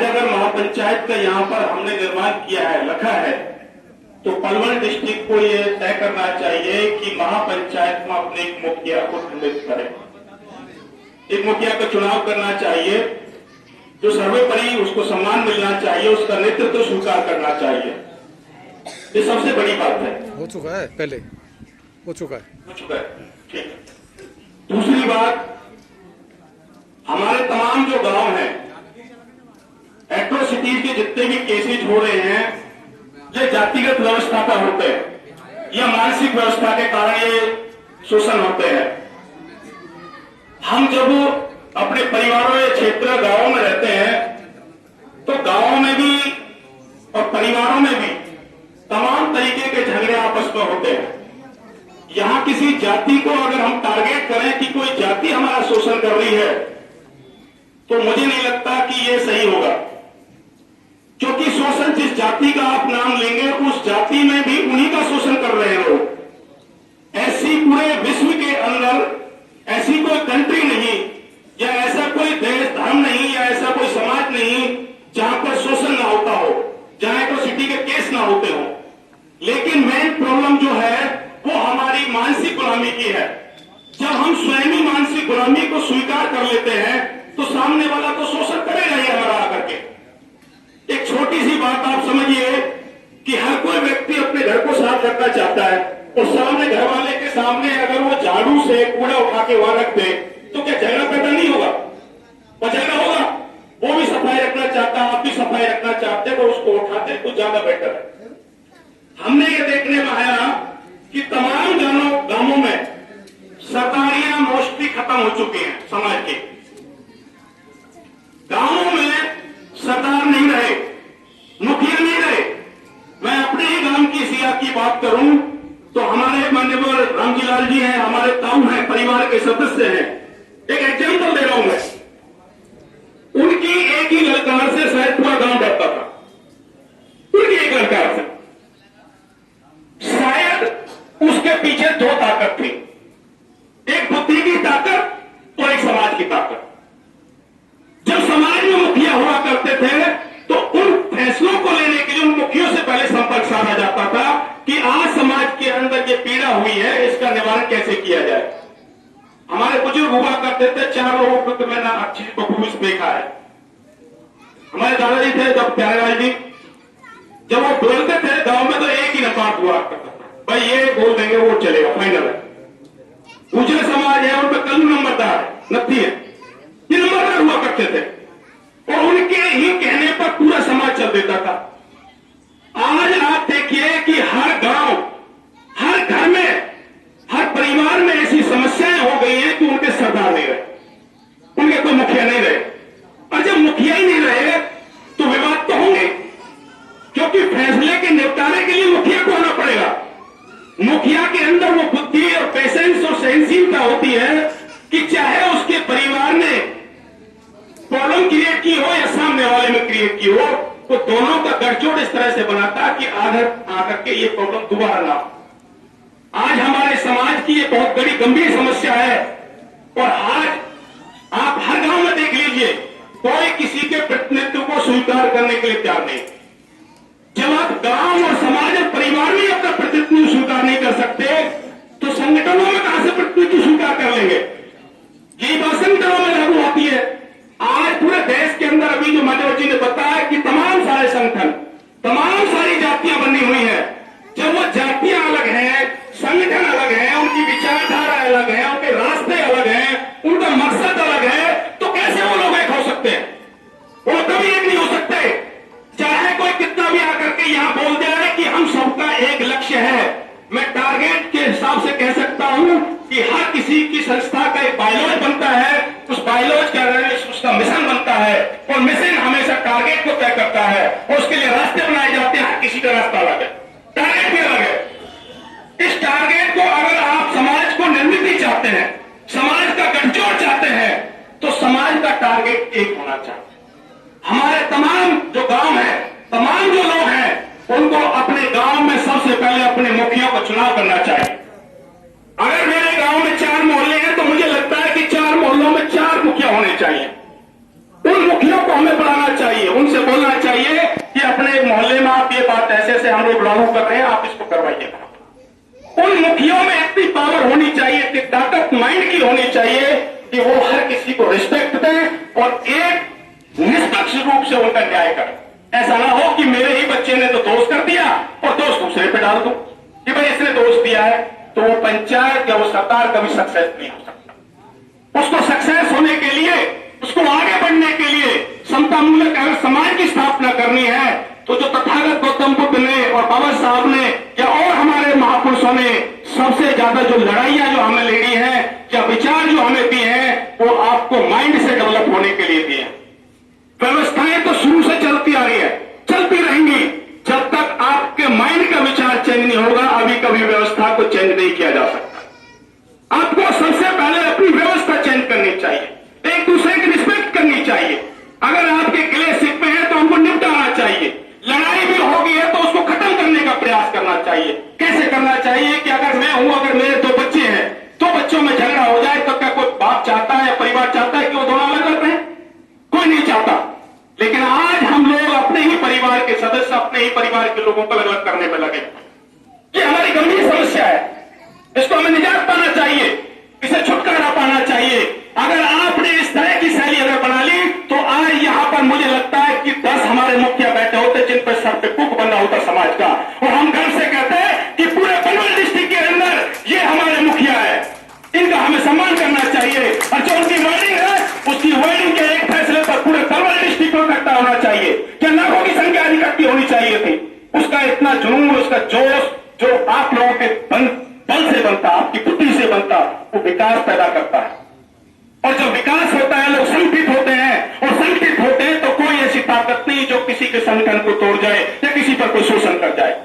आज अगर महापंचायत का यहाँ पर हमने निर्माण किया है, रखा है, तो पलवल डिस्ट्रिक्ट को ये तय करना चाहिए कि महापंचायत में अपने एक मुखिया को खंडित करें, एक मुखिया का चुनाव करना चाहिए, जो सर्वोपरि उसको सम्मान मिलना चाहिए, उसका नेतृत्व स्वीकार करना चाहिए। ये सबसे बड़ी बात है। हो चुका है, पहले हो चुका है, ठीक है। दूसरी बात, हमारे तमाम जो गांव हैं, एट्रोसिटीज के जितने भी केसेज हो रहे हैं, ये जातिगत व्यवस्था का होते हैं या मानसिक व्यवस्था के कारण ये शोषण होते हैं। हम जब अपने परिवारों या क्षेत्र गांवों में रहते हैं, तो गांवों में भी और परिवारों में भी तमाम तरीके के झगड़े आपस में होते हैं। यहां किसी जाति को अगर हम टारगेट करें कि कोई जाति हमारा शोषण कर रही है, तो मुझे नहीं लगता कि यह सही होगा, क्योंकि शोषण जिस जाति का आप नाम लेंगे, उस जाति में भी उन्हीं का शोषण कर रहे हैं लोग। ऐसी पूरे विश्व के अंदर ऐसी कोई कंट्री नहीं या ऐसा कोई देश धर्म नहीं या ऐसा कोई समाज नहीं जहां पर शोषण ना होता हो, जहां एट्रोसिटी के केस ना होते हो। लेकिन मेन प्रॉब्लम जो है वो हमारी मानसिक गुलामी की है। जब हम स्वयं ही मानसिक गुलामी को स्वीकार कर लेते हैं, तो सामने वाला तो शोषण करेगा ही हमारा आकर के। एक छोटी सी बात आप समझिए कि हर कोई व्यक्ति अपने घर को साफ रखना चाहता है, और सामने घर वाले के सामने अगर वो झाड़ू से कूड़ा उठा के वहां रख दे, तो क्या झगड़ा पैदा नहीं होगा? और झगड़ा होगा। वो भी सफाई रखना चाहता है, आप भी सफाई रखना चाहते हैं, तो उसको उठाते कुछ ज्यादा बेटर है। हमने ये देखने में आया कि तमाम गांवों में सरदारियां मोस्टली खत्म हो चुकी हैं। समाज के गांवों में सरदार नहीं रहे, मुखिया नहीं रहे। मैं अपने ही गांव की सिया की बात करूं तो हमारे माननीय रामजी लाल जी हैं, हमारे ताऊ हैं, परिवार के सदस्य हैं। एक एग्जाम्पल दे रहा हूं मैं। उनकी एक ही ललकार से शायद पूरा गांव डरता था, उनकी एक ललकार से। शायद उसके पीछे दो ताकत थी, एक बुद्धि की ताकत और एक समाज की ताकत। जब समाज में मुखिया हुआ करते थे, तो उन फैसलों को लेने के लिए उन मुखियों से पहले संपर्क साधा जाता था कि आज समाज के अंदर ये पीड़ा हुई है, इसका निवारण कैसे किया जाए। हमारे बुजुर्ग हुआ करते थे, 4 लोगों को तो मैंने अच्छी परफॉर्मेंस देखा है। हमारे दादाजी थे जब प्यारेलाल जी, जब वो बोलते थे गांव में, तो एक ही नंबर हुआ करता था, भाई ये बोल देंगे वो चलेगा, फाइनल है। गुजर समाज है, उन पर कल नंबरदार नत्थी है, ये नंबरदार हुआ करते थे, और उनके ही कहने पर पूरा समाज चल देता था। आज आप देखिए कि हर गांव, हर घर में, हर परिवार में ऐसी समस्याएं हो गई हैं कि उनके सरदार नहीं रहे, उनके कोई मुखिया नहीं रहे। और जब मुखिया ही नहीं रहे तो विवाद तो होंगे, क्योंकि फैसले के निपटारे के लिए मुखिया को आना पड़ेगा। मुखिया के अंदर वो बुद्धि और पेशेंस और सहनशीलता होती है कि चाहे उसके परिवार ने प्रॉब्लम क्रिएट की हो या सामने वाले में क्रिएट की हो, तो दोनों का गठजोड़ इस तरह से बनाता कि आकर के ये प्रॉब्लम दोबारा ना हो। आज हमारे समाज की ये बहुत बड़ी गंभीर समस्या है, और आज आप हर गांव में देख लीजिए, कोई किसी के प्रतिनिधित्व को स्वीकार करने के लिए तैयार नहीं। जब आप गांव और समाज और परिवार में अपना प्रतिनिधित्व स्वीकार नहीं कर सकते, तो संगठनों में कहां से प्रतिनिधित्व स्वीकार कर लेंगे? यही बात संगठनों में लागू होती है। आज पूरे देश के अंदर अभी जो मनोज जी ने बताया कि तमाम सारे संगठन, तमाम सारी जातियां बनी हुई हैं। जब वो जातियां अलग हैं, संगठन अलग है, उनकी विचारधारा अलग है, उनके रास्ते अलग हैं, उनका मकसद अलग है, तो कैसे वो लोग एक हो सकते हैं? वो कभी एक नहीं हो सकते। चाहे कोई कितना भी आकर के यहां बोल दे रहा है कि हम सबका एक लक्ष्य है, मैं टारगेट के हिसाब से कह सकता हूं कि हर किसी की संस्था का एक बायलॉज बनता है, उस बायलॉज का उसका मिशन बनता है, और मिशन हमेशा टारगेट को तय करता है, और उसके लिए रास्ते बनाए जाते हैं। हर किसी का रास्ता अलग है, टारगेट भी अलग है। इस टारगेट को अगर आप समाज को निर्मित चाहते हैं, समाज का गठजोड़ चाहते हैं, तो समाज का टारगेट एक होना चाहिए। हमारे तमाम जो गांव है, तमाम जो लोग हैं, उनको अपने गांव में सबसे पहले अपने मुखिया को चुनाव करना चाहिए। अगर मेरे गांव में 4 मोहल्ले हैं, तो मुझे लगता है कि 4 मोहल्लों में 4 मुखिया होने चाहिए। उन मुखियों को हमें बढ़ाना चाहिए, उनसे हम लोग लागू कर रहे हैं, आप इसको करवाइएगा। उन मुखियों में इतनी पावर होनी चाहिए, इतनी ताकत माइंड की होनी चाहिए कि वो हर किसी को रिस्पेक्ट दें और एक निष्पक्ष रूप से उनका न्याय करें। ऐसा ना हो कि मेरे ही बच्चे ने तो दोष कर दिया और दोष दूसरे पे डाल दूं कि भाई इसने दोष दिया है, तो वो पंचायत या वो सरकार कभी सक्सेस नहीं हो सकता। उसको सक्सेस होने के लिए, उसको आगे बढ़ने के लिए समतामूलक अगर समाज की स्थापना करनी है, तो जो तथागत गौतम बुद्ध ने और बाबा साहब ने या और हमारे महापुरुषों ने सबसे ज्यादा जो लड़ाइयां जो हमें लड़ी है या विचार जो हमें दिए हैं, वो आपको माइंड से डेवलप होने के लिए दिए हैं। व्यवस्थाएं तो शुरू से चलती आ रही है, चलती रहेंगी जब तक आपके माइंड का विचार चेंज नहीं होगा। अभी कभी व्यवस्था को चेंज नहीं किया जा सकता। आपको सबसे पहले अपनी व्यवस्था चेंज करनी चाहिए, एक दूसरे की रिस्पेक्ट करनी चाहिए। अगर आपके गिले शिकवे हैं तो हमको निपटाना चाहिए। लड़ाई भी होगी है तो उसको खत्म करने का प्रयास करना चाहिए। कैसे करना चाहिए कि अगर मैं हूं, अगर मेरे दो बच्चे हैं, दो बच्चों में झगड़ा हो जाए तो क्या कोई बाप चाहता है या परिवार चाहता है कि वो दोनों अलग अलग रहें? कोई नहीं चाहता। लेकिन आज हम लोग अपने ही परिवार के सदस्य, अपने ही परिवार के लोगों को अलग अलग करने में लगे। ये हमारी गंभीर समस्या है, इसको हमें निजात पाना चाहिए, इसे छुटकारा पाना चाहिए। अगर आपने इस तरह की शैली अगर बना ली तो आज यहां पर मुझे लगता है कि 10 हमारे मुखिया बैठे होते जिन पर सर पे कुक बना होता समाज का, और हम गर्व से कहते हैं कि पूरे पनवेल डिस्ट्रिक्ट के अंदर ये हमारे मुखिया है। इनका हमें सम्मान करना चाहिए और जो उनकी वर्डिंग है उसकी वर्डिंग के एक फैसले पर पूरे पनवेल डिस्ट्रिक्ट को इकट्ठा होना चाहिए। क्या लाखों की संख्या इकट्ठी होनी चाहिए थी? उसका इतना जुनून, उसका जोश जो आप लोगों के बल से बनता, आपकी बुद्धि से बनता, वो विकास पैदा करता है। और जब विकास होता है, लोग संगठित होते हैं और संगठित होते हैं तो कोई ऐसी ताकत नहीं जो किसी के संगठन को तोड़ जाए या किसी पर कोई शोषण कर जाए।